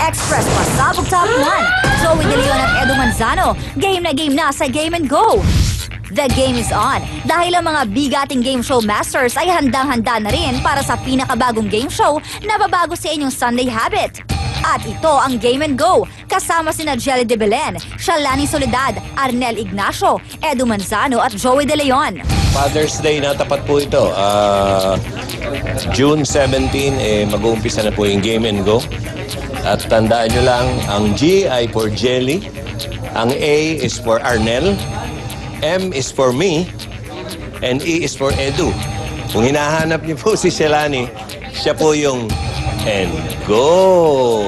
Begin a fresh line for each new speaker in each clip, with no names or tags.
Express Pasabog Top 1. Joey De Leon at Edu Manzano. Game na sa Game and Go. The game is on dahil ang mga bigating game show masters ay handang-handa na rin para sa pinakabagong game show na babago sa inyong Sunday habit. At ito ang Game and Go, kasama sina Jelly De Belen, Shalani Soledad, Arnel Ignacio, Edu Manzano at Joey De Leon.
Father's Day na tapat po ito. June 17, mag-uumpisa na po yung Game and Go. At tandaan nyo lang, ang G ay for Jelly, ang A is for Arnel, M is for me, and E is for Edu. Kung hinahanap niyo po si Shalani, siya po yung and go!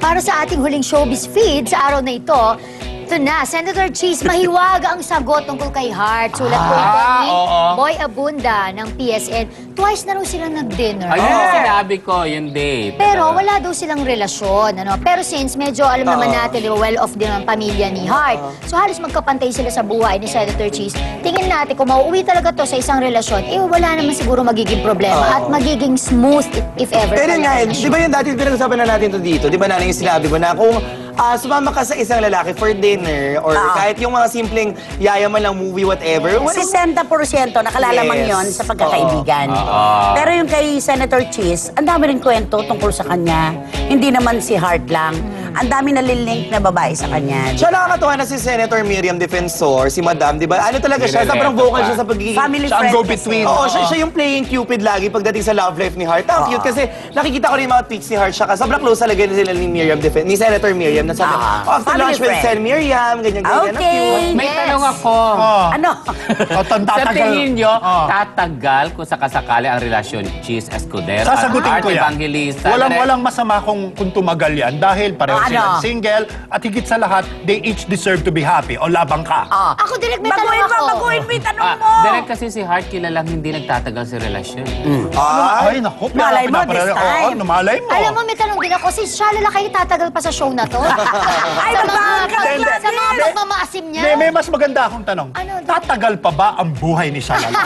Para sa ating huling showbiz feed sa araw na ito na, Senator Cheese, mahiwaga ang sagot tungkol kay Heart. Sulat po ito ni Boy Abunda ng PSN. Twice na raw silang nag-dinner.
Ayun ang sinabi ko, yung date.
Pero wala daw silang relasyon. Ano? Pero since medyo alam naman natin, well-off din ang pamilya ni Heart, so halos magkapantay sila sa buhay ni Senator Cheese. Tingin natin, kung mauuwi talaga to sa isang relasyon, wala naman siguro magiging problema at magiging smooth if ever.
Pero nga, di ba yung dati pinag-usapan na natin to dito? Di ba nalang yung sinabi mo na kung sumama ka sa isang lalaki for dinner or kahit yung mga simpleng yayaman lang movie, whatever.
60% nakalalamang yon sa pagkakaibigan. Pero yung kay Senator Cheese, ang dami rin kwento tungkol sa kanya. Hindi naman si Heart lang. Ang dami nalilink na babae sa kanya.
Siya nakakatuwa na si Senator Miriam Defensor, si Madam, di ba? Ano talaga siya? Sobrang vocal siya sa pagiging
family
siya ang
friend
go-between. Oo, siya yung playing Cupid lagi pagdating sa love life ni Heart. Ang cute kasi nakikita ko rin yung mga tweets ni Heart siya. Sobrang close talaga sila ni Senator Miriam na sabi, after lunch with Sen Miriam, ganyan-ganyan.
Okay.
May tanong ako.
Ano?
Sa tingin nyo, tatagal kung sakasakali ang relasyon Cheese Escudero
Sasagutin
at
ko yan.
Evangelista?
Walang masama kung tumagal yan dahil pareho silang single at higit sa lahat, they each deserve to be happy. O labang ka.
Ako direct may tanong ako.
Baguhin mo yung tanong mo.
Direct kasi si Heart kilalang hindi nagtatagal sa relasyon.
Ay, naku.
Malay mo this time.
Malay mo.
Alam mo, may tanong din ako, si Shala kayo tatagal pa sa show na to?
Ay,
sa mga pagmamaasim niya?
May mas maganda akong tanong.
Ano?
Tatagal pa ba ang buhay ni Shalala?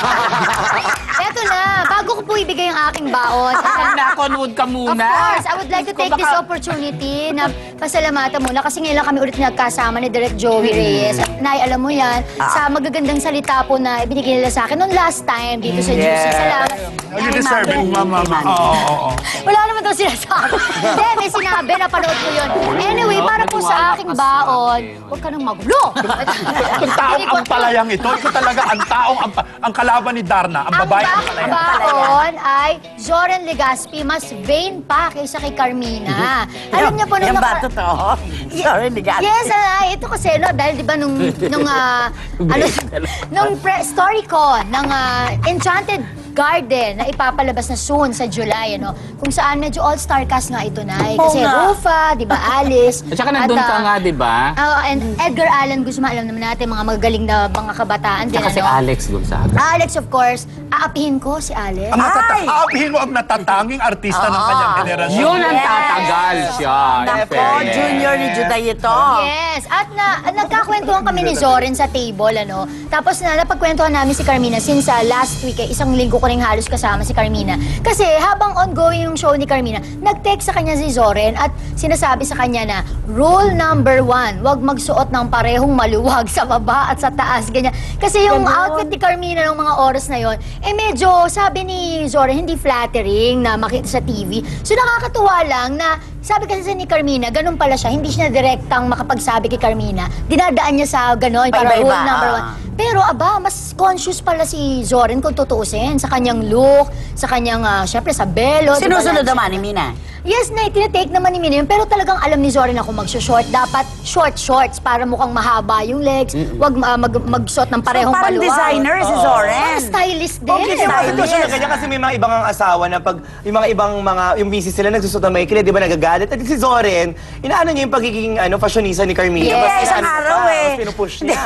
Eto na, bago ko po ibigay ang aking baon.
Nakonood ka
Of
muna.
course, I would like to take this opportunity na pasalamatan muna kasi ngayon lang kami ulit nagkasama ni Direk Joey Reyes. At Nay, alam mo yan, sa magagandang salita po na ibinigay nila sa akin noong last time dito sa Juicy. Salamat.
You deserve it, mama. Oo.
Wala naman daw sila sa akin. Hindi, may sinabi, napanood ko yun. Anyway, para po sa aking baon, huwag ka nang magulo.
Itong taong ampalayang ito, ito talaga ang taong ang kalaban ni Darna, ang babae
Ang
ampalayang.
baon ay Zoren Legaspi, mas vain pa kaysa kay Carmina. Alam niyo po nung
Yung bato to. Sorry, ligat.
Yes, ito kasi, no, dahil di ba nung story ko, ng Enchanted Garden na ipapalabas na soon sa July, ano, kung saan medyo all-star cast nga ito, Nay. Kasi Rufa, di ba, Alice.
At saka nandun ka nga, di ba?
And Edgar Allan Guzman, alam naman natin, mga magagaling na mga kabataan din,
Saka si
ano.
Alex Gonzaga.
Alex, of course. Aapihin ko si Alex.
Aapihin mo ang natatanging artista ng kanyang generasyon.
Yun ang tatagal siya.
Nako, junior ni Juday ito.
Yes, at nagkakwentuhan kami ni Zoren sa table, ano. Tapos napagkwentuhan namin si Carmina since last week, isang linggo ko rin halos kasama si Carmina. Kasi habang ongoing yung show ni Carmina, nag-text sa kanya si Zoren at sinasabi sa kanya na, rule number 1, huwag magsuot ng parehong maluwag sa baba at sa taas, ganyan. Kasi yung outfit ni Carmina ng mga oras na yon, medyo, sabi ni Zoren, hindi flattering na makita sa TV. So nakakatuwa lang na, sabi kasi ni Carmina, ganun pala siya, hindi siya direktang makapagsabi kay Carmina. Dinadaan niya sa ganun, para rule number 1. Pero mas conscious pala si Zoren kung tutuusin sa kanyang look, sa kanyang, syempre sa belo.
Sinusunod naman ni Mina.
Yes, Nay, tinatake naman ni Mina yun, pero talagang alam ni Zoren na kung mag-short, dapat short shorts para mukhang mahaba yung legs, wag magsuot ng parehong
Parang
paluwag.
designer si Zoren.
Stylist din.
Okay, bakit siya na ganyan? Kasi may mga ibang asawa na pag yung mga ibang yung misis sila nagsusot ng maikli, di ba nagagalit? At si Zoren, inaano niya yung pagiging fashionista ni Carmina.
Yes,
Mas
isang
inaano
araw
pa,
eh.
mas pinupush niya.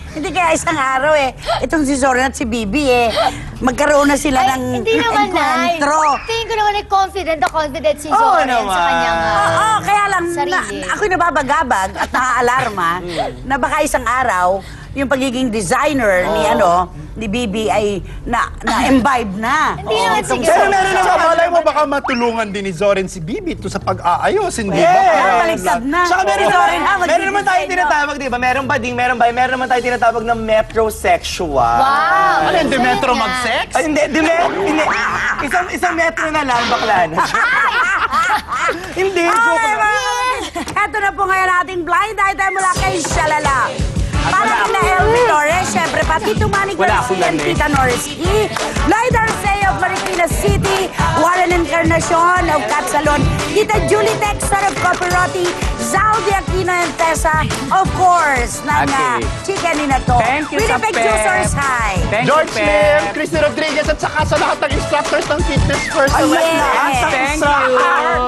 Hindi kaya isang araw itong si Zoren at si Bibi magkaroon na sila ng
Hindi naman, Nay.
encontro.
Tingin ko naman confident si Zoren sa kanyang
Kaya lang,
sarili.
ako'y nababagabag at naaalarma na baka isang araw, yung pagiging designer ni Bibi ay na-imbibe na.
Hindi naman siguro.
Pero meron naman, malay mo
mo baka matulungan din ni Zoren si Bibi ito sa pag-aayos, hindi ba?
Yes.
Baliktad na.
Tsaka meron
Si Zoren na,
meron naman tayong tinatawag, di ba? Meron naman tayong tinatawag na metrosexual.
Wow!
Ano hindi
Sabi
metro
niya.
mag-sex?
Ay, hindi. Isang metro na lang, bakla na. Hindi, joke
Okay,
lang.
Ito na po ngayon ating blind item mula kay Shalala. Para na LB Torres, syempre pati Tumani
Wala
Garcia
akong
and
lamin.
Tita Norris E. Lloyd Arceo of Marikina City, Warren Encarnacion of Cat Salon, Tita Julie Textor of Copperotti, Zaldi Aquino and Tessa, of course, ng
Okay.
Chicken Ninato.
Thank you,
Winnipeg
Sapep.
Juicers High.
Thank
George
you,
Lim,
Pep.
Christy Rodriguez, at saka sa lahat ng instructors ng Fitness First.
Oh, yes.
Thank you.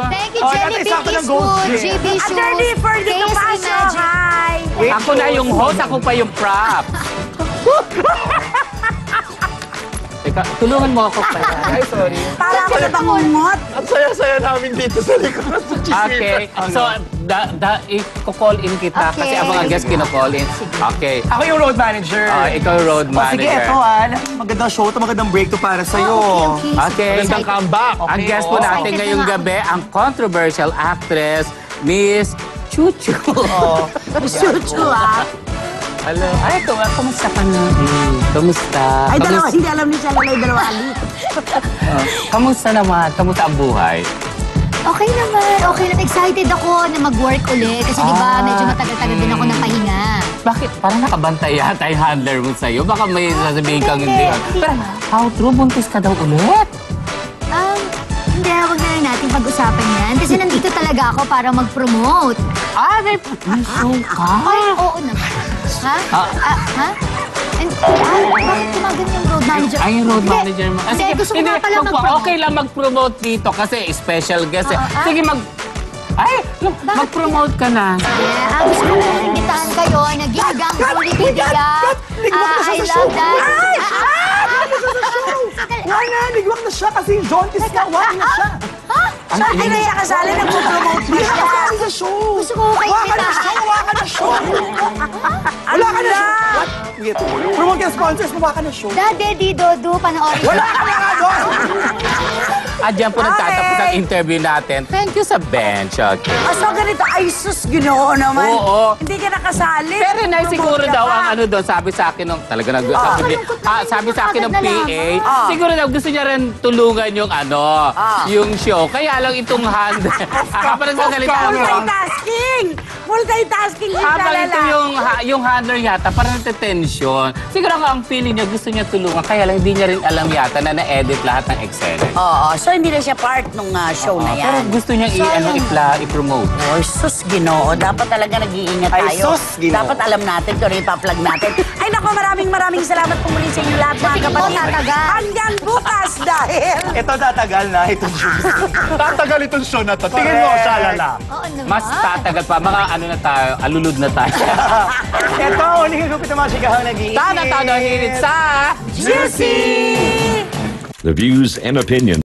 Thank you,
Oh,
Jelly
natin sakto ng
Pinky's
gold
Food,
gym.
JB Shoes,
Attorney Ferdy
KS
Topacio,
Imagine.
hi!
Ako na yung host, ako pa yung prop. Teka, tulungan mo ako pala. Ay, sorry.
Para ako sa bangungot.
Ang saya-saya namin dito sa likod ng Chismis.
Okay, so, i-call in kita kasi
Okay.
ang mga guests kino-call in. Okay.
Ako yung road manager.
Ikaw yung road
O sige,
manager.
eto magandang show to, magandang break to para sa'yo.
Okay.
Magandang comeback.
Ang guest po
oo.
natin
Excited
ngayong
na nga.
gabi, ang controversial actress, Miss Chuchu.
Chuchu, ah.
Hello. Ay, kumusta ka na? Kumusta?
Ay, dalawa, hindi alam ni Shalala yung dalawa ali.
Kamusta naman? Kamusta ang buhay?
Okay naman. Okay naman. Excited ako na mag-work uli. Kasi di ba, medyo matagal-tagal din ako napahinga.
Bakit? Parang nakabantay yata yung handler mo sa'yo. Baka may sasabihin kang hindi.
Hindi.
Pero, how true? Buntis ka daw ulit?
Hindi, wag na lang natin pag-usapan yan. Kasi nandito talaga ako para mag-promote.
May show ka?
Ay, oo naman. Ha? Ha? Bakit tumagan yung road manager?
Ay, yung road
Hindi.
manager mo.
Hindi, gusto ko nga pala mag-promote.
Okay lang mag-promote dito kasi special guest.
Oo,
Sige, mag-promote ka na.
Yeah, gusto ko lang imbitahan kayo na Gigang Julie Bidia. I love that.
Wala na, nigwak na siya kasi yung jaundice na, wala na siya.
Siya ay na siya kasali, nag-promote na siya.
Wala ka na show.
Gusto ko kayo
Wala ka na
imbitahan.
show, wala ka na show. Wala ka na show. Wait, promote yung sponsors mo, wala ka na show.
Dade, di, Dodo, panoorin.
Wala ka na nga doon.
Diyan po nagtatapos ang interview natin. Thank you sa bench. Okay.
So ganito, ay sus, ginoo naman.
Oo.
Hindi ka nakasali.
Pero na siguro
Promote ka
daw
pa.
ang ano doon, sabi sa akin nung talaga sabi sa akin ng PA, siguro daw gusto niya rin tulungan yung yung show. Kaya lang itong hand. Habang nagsasalita ako.
Multitasking! Multitasking si
Habang
Shalala.
ito yung handler yata, parang natitension. Siguro ang feeling niya, gusto niya tulungan. Kaya lang hindi niya rin alam yata na na-edit lahat ng Excel.
Oo, so hindi na siya part ng show na
Pero
yan.
gusto niya i-promote.
Oh, sus, ginoo. Dapat talaga nag-iingat
Ay,
tayo.
sus, ginoo.
Dapat alam natin kung ano ipa-plug natin. Ay, nako, maraming salamat po muli sa inyo lahat, mga
tingin mo,
kapatid.
tatagal.
Hanggang bukas dahil...
Ito tatagal na, ito juice.
Tatagal itong show na to. Tingin mo, Shalala.
Oo naman.
Mas tatagal pa. Mga ano na tayo, alulud na tayo.
Ito, uling higupit na mga chikahang nag-iinit.
Tana-tana, hirit sa...
Juicy!
The views and opinions